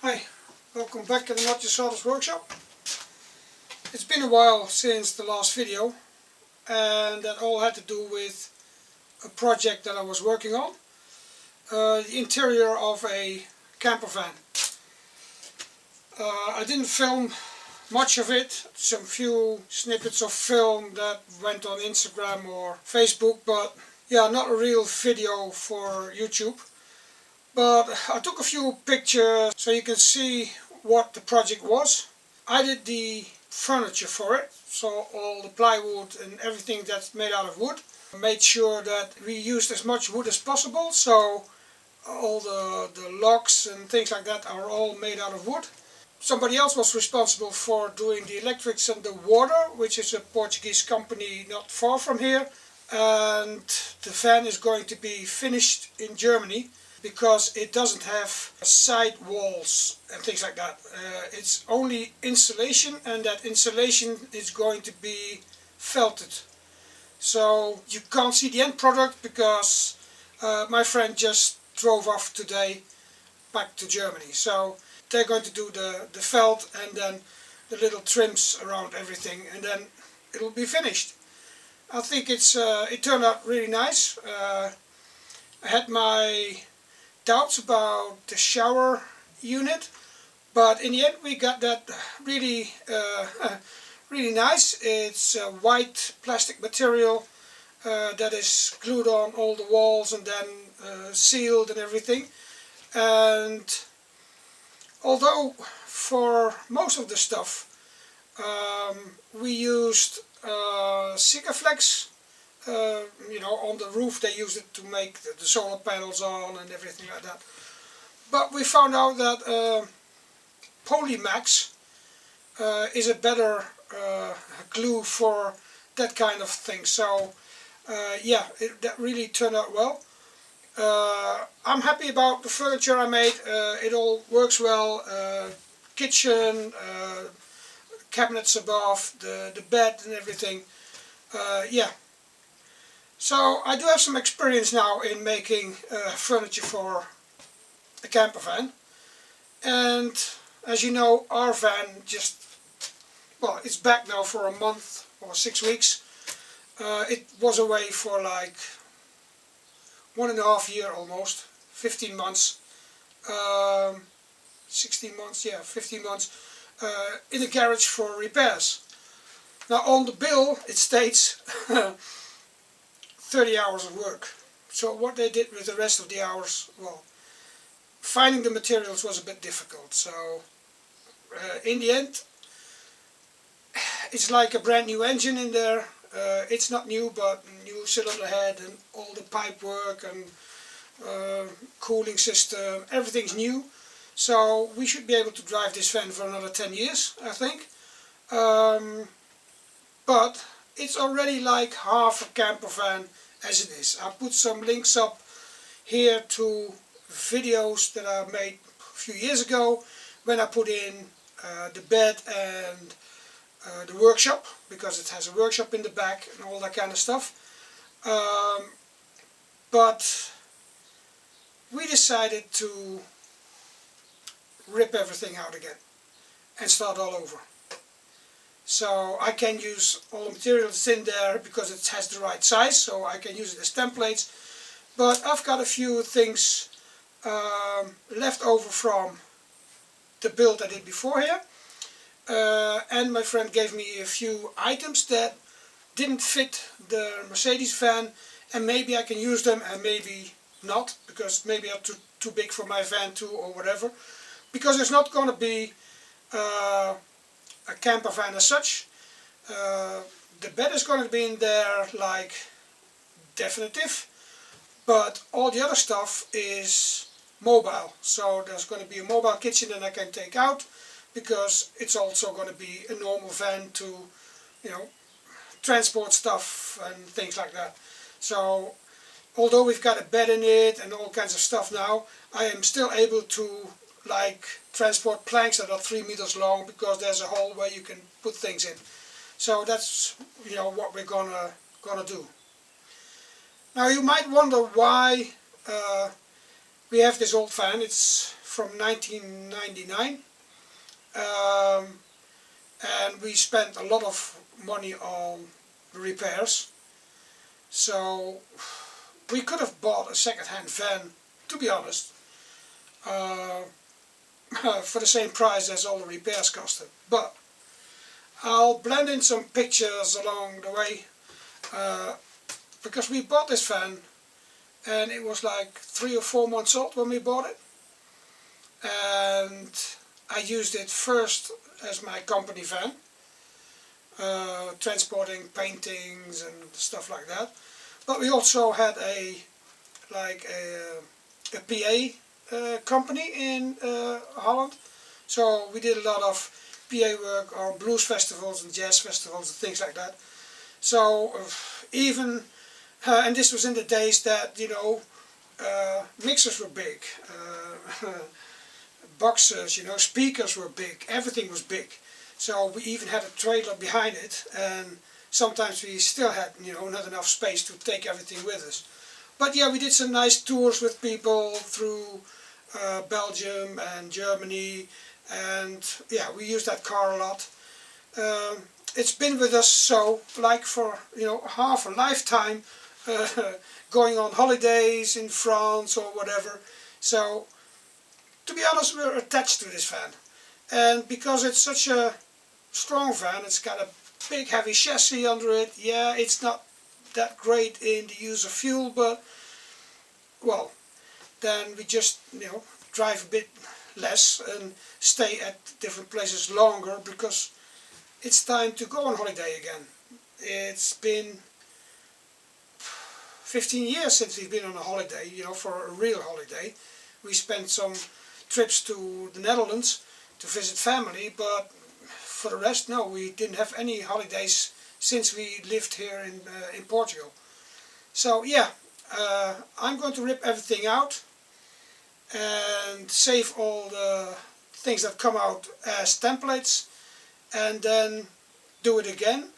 Hi, welcome back to the Just Sawdust workshop. It's been a while since the last video, and that all had to do with a project that I was working on. The interior of a camper van. I didn't film much of it, some few snippets of film that went on Instagram or Facebook, but yeah, not a real video for YouTube. But I took a few pictures so you can see what the project was. I did the furniture for it, so all the plywood and everything that's made out of wood. I made sure that we used as much wood as possible, so all the locks and things like that are all made out of wood. Somebody else was responsible for doing the electrics and the water, which is a Portuguese company not far from here. And the van is going to be finished in Germany, because it doesn't have side walls and things like that. It's only insulation, and that insulation is going to be felted. So you can't see the end product because my friend just drove off today back to Germany. So they're going to do the felt and then the little trims around everything, and then it'll be finished. I think it turned out really nice. I had my doubts about the shower unit, but in the end we got that really really nice. It's a white plastic material that is glued on all the walls and then sealed and everything. And although for most of the stuff we used Sikaflex, on the roof they use it to make the solar panels on and everything like that. But we found out that Polymax is a better glue for that kind of thing. So yeah, that really turned out well. I'm happy about the furniture I made. It all works well. Kitchen, cabinets above, the bed and everything. Yeah. So I do have some experience now in making furniture for a camper van, and as you know, our van it's back now for a month or 6 weeks. It was away for like 1.5 years almost, 15 months, 16 months, yeah, 15 months in the garage for repairs. Now on the bill it states 30 hours of work. So what they did with the rest of the hours, well, finding the materials was a bit difficult. So in the end, it's like a brand new engine in there. It's not new, but new cylinder head and all the pipe work and cooling system, everything's new. So we should be able to drive this van for another 10 years, I think. But it's already like half a camper van as it is. I put some links up here to videos that I made a few years ago when I put in the bed and the workshop, because it has a workshop in the back and all that kind of stuff. But we decided to rip everything out again and start all over. So I can use all the materials in there because it has the right size, so I can use it as templates. But I've got a few things left over from the build I did before here. And my friend gave me a few items that didn't fit the Mercedes van, and maybe I can use them and maybe not, because maybe they're too big for my van too or whatever. Because it's not going to be a camper van as such. The bed is going to be in there like definitive, but all the other stuff is mobile. So there's going to be a mobile kitchen that I can take out, because it's also going to be a normal van to, transport stuff and things like that. So although we've got a bed in it and all kinds of stuff now, I am still able to transport planks that are 3 meters long, because there's a hole where you can put things in. So that's what we're gonna do. Now you might wonder why we have this old van. It's from 1999, and we spent a lot of money on repairs. So we could have bought a second-hand van, to be honest, for the same price as all the repairs costed. But I'll blend in some pictures along the way, because we bought this van and it was like 3 or 4 months old when we bought it, and I used it first as my company van, transporting paintings and stuff like that. But we also had a PA company in Holland, so we did a lot of PA work on blues festivals and jazz festivals and things like that. So even and this was in the days that, you know, mixers were big, boxes, you know, speakers were big, everything was big. So we even had a trailer behind it, and sometimes we still had, you know, not enough space to take everything with us. But yeah, we did some nice tours with people through Belgium and Germany, and yeah, we used that car a lot. It's been with us so like for, you know, half a lifetime, going on holidays in France or whatever. So to be honest, we're attached to this van, and because it's such a strong van, it's got a big heavy chassis under it. Yeah, it's not that great in the use of fuel, but well, then we just, you know, drive a bit less and stay at different places longer, because it's time to go on holiday again. It's been 15 years since we've been on a holiday, you know, for a real holiday. We spent some trips to the Netherlands to visit family, but for the rest, no, we didn't have any holidays since we lived here in Portugal. So yeah, I'm going to rip everything out and save all the things that come out as templates, and then do it again.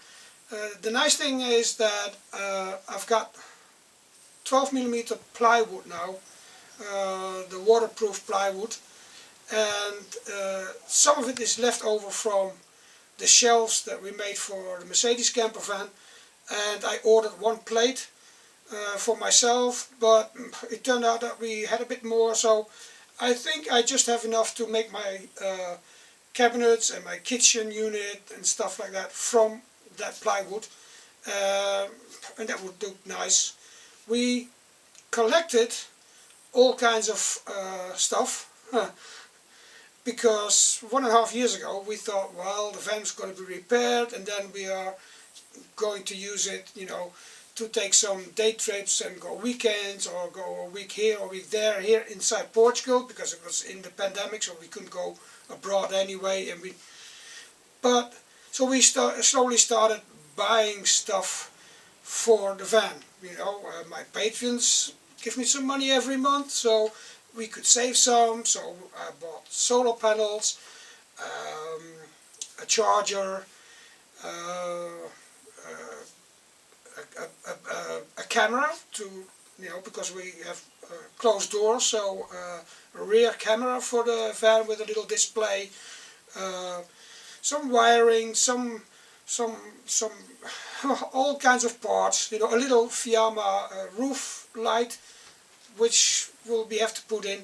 The nice thing is that I've got 12mm plywood now, the waterproof plywood, and some of it is left over from the shelves that we made for the Mercedes camper van, and I ordered one plate for myself, but it turned out that we had a bit more, so I think I just have enough to make my cabinets and my kitchen unit and stuff like that from that plywood, and that would look nice. We collected all kinds of stuff, because 1.5 years ago we thought, well, the van's going to be repaired, and then we are going to use it, you know, to take some day trips and go weekends, or go a week here or a week there, here inside Portugal, because it was in the pandemic, so we couldn't go abroad anyway. And so we slowly started buying stuff for the van. You know, my patrons give me some money every month, so we could save some. So I bought solar panels, a charger, a camera to, you know, because we have closed doors, so a rear camera for the van with a little display, some wiring, some all kinds of parts, you know, a little Fiamma roof light which we have to put in.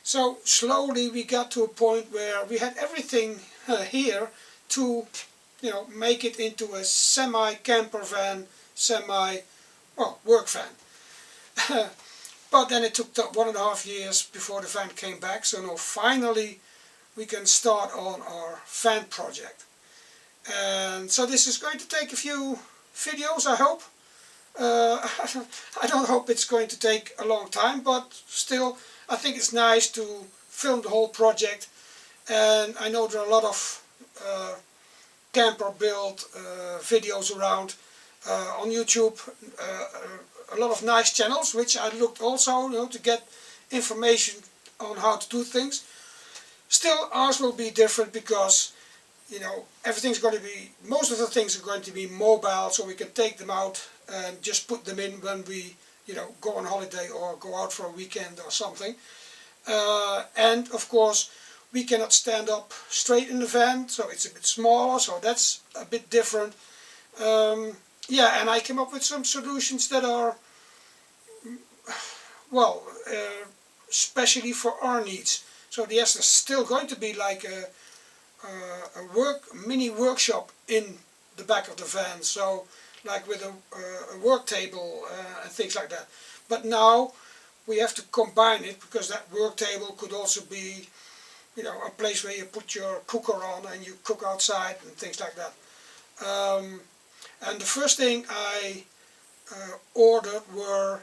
So slowly we got to a point where we had everything here to, you know, make it into a semi-camper van, work van. But then it took 1.5 years before the van came back, so now finally we can start on our van project. And so this is going to take a few videos, I hope. I don't hope it's going to take a long time, but still I think it's nice to film the whole project. And I know there are a lot of camper build videos around on YouTube, a lot of nice channels, which I looked also, you know, to get information on how to do things. Still, ours will be different because, you know, everything's going to be, most of the things are going to be mobile, so we can take them out and just put them in when we you know, go on holiday or go out for a weekend or something. And of course we cannot stand up straight in the van, so it's a bit smaller, so that's a bit different. Yeah, and I came up with some solutions that are, well, especially for our needs. So yes, there's still going to be like a mini workshop in the back of the van, so like with a work table and things like that. But now we have to combine it, because that work table could also be, you know, a place where you put your cooker on and you cook outside and things like that. And the first thing I ordered were,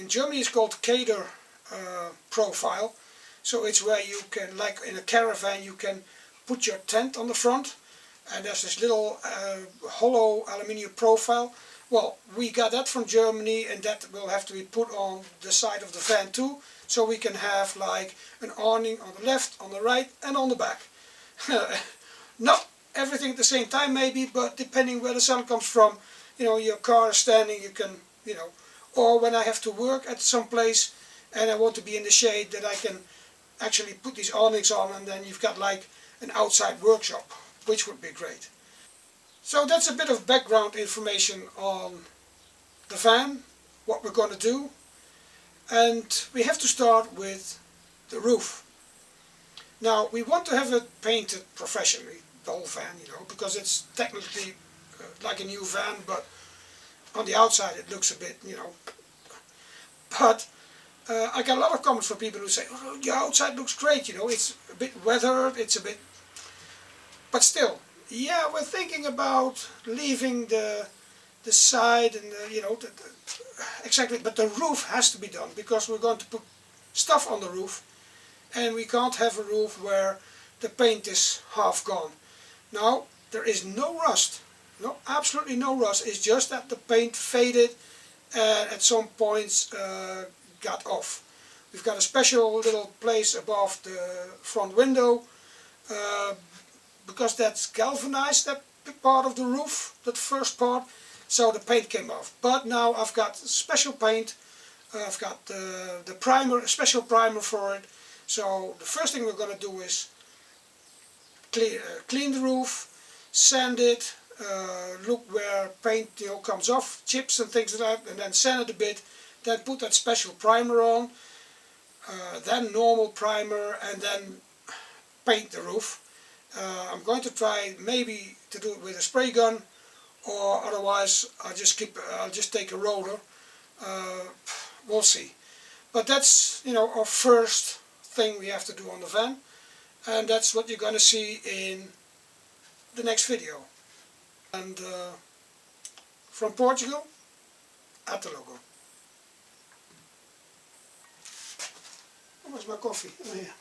in Germany it's called Cater profile. So it's where you can, like in a caravan, you can put your tent on the front, and there's this little hollow aluminium profile. Well, we got that from Germany, and that will have to be put on the side of the van too, so we can have like an awning on the left, on the right and on the back. Not everything at the same time maybe, but depending where the sun comes from, you know, your car is standing, you can, you know, or when I have to work at some place and I want to be in the shade, that I can actually put these awnings on, and then you've got like an outside workshop, which would be great. So that's a bit of background information on the van, what we're going to do, and we have to start with the roof. Now we want to have it painted professionally, the whole van, you know, because it's technically like a new van, but on the outside it looks a bit, you know, but I got a lot of comments from people who say, oh, the outside looks great, you know, it's a bit weathered, it's a bit, but still, yeah, we're thinking about leaving the side and the, you know, exactly, but the roof has to be done, because we're going to put stuff on the roof, and we can't have a roof where the paint is half gone. Now, there is no rust, no, absolutely no rust, it's just that the paint faded and at some points got off. We've got a special little place above the front window, because that's galvanized, that part of the roof, that first part, so the paint came off. But now I've got special paint, I've got the primer, a special primer for it. So the first thing we're going to do is clean the roof, sand it, look where paint, you know, comes off, chips and things like that, and then sand it a bit, then put that special primer on, then normal primer, and then paint the roof. I'm going to try maybe to do it with a spray gun, or otherwise I'll just take a roller. We'll see. But that's, you know, our first thing we have to do on the van, and that's what you're going to see in the next video. And from Portugal, at the logo. Where's my coffee? Oh, yeah.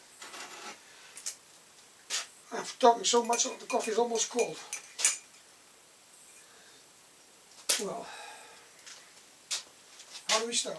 I'm talking so much that the coffee is almost cold. Well, how do we start?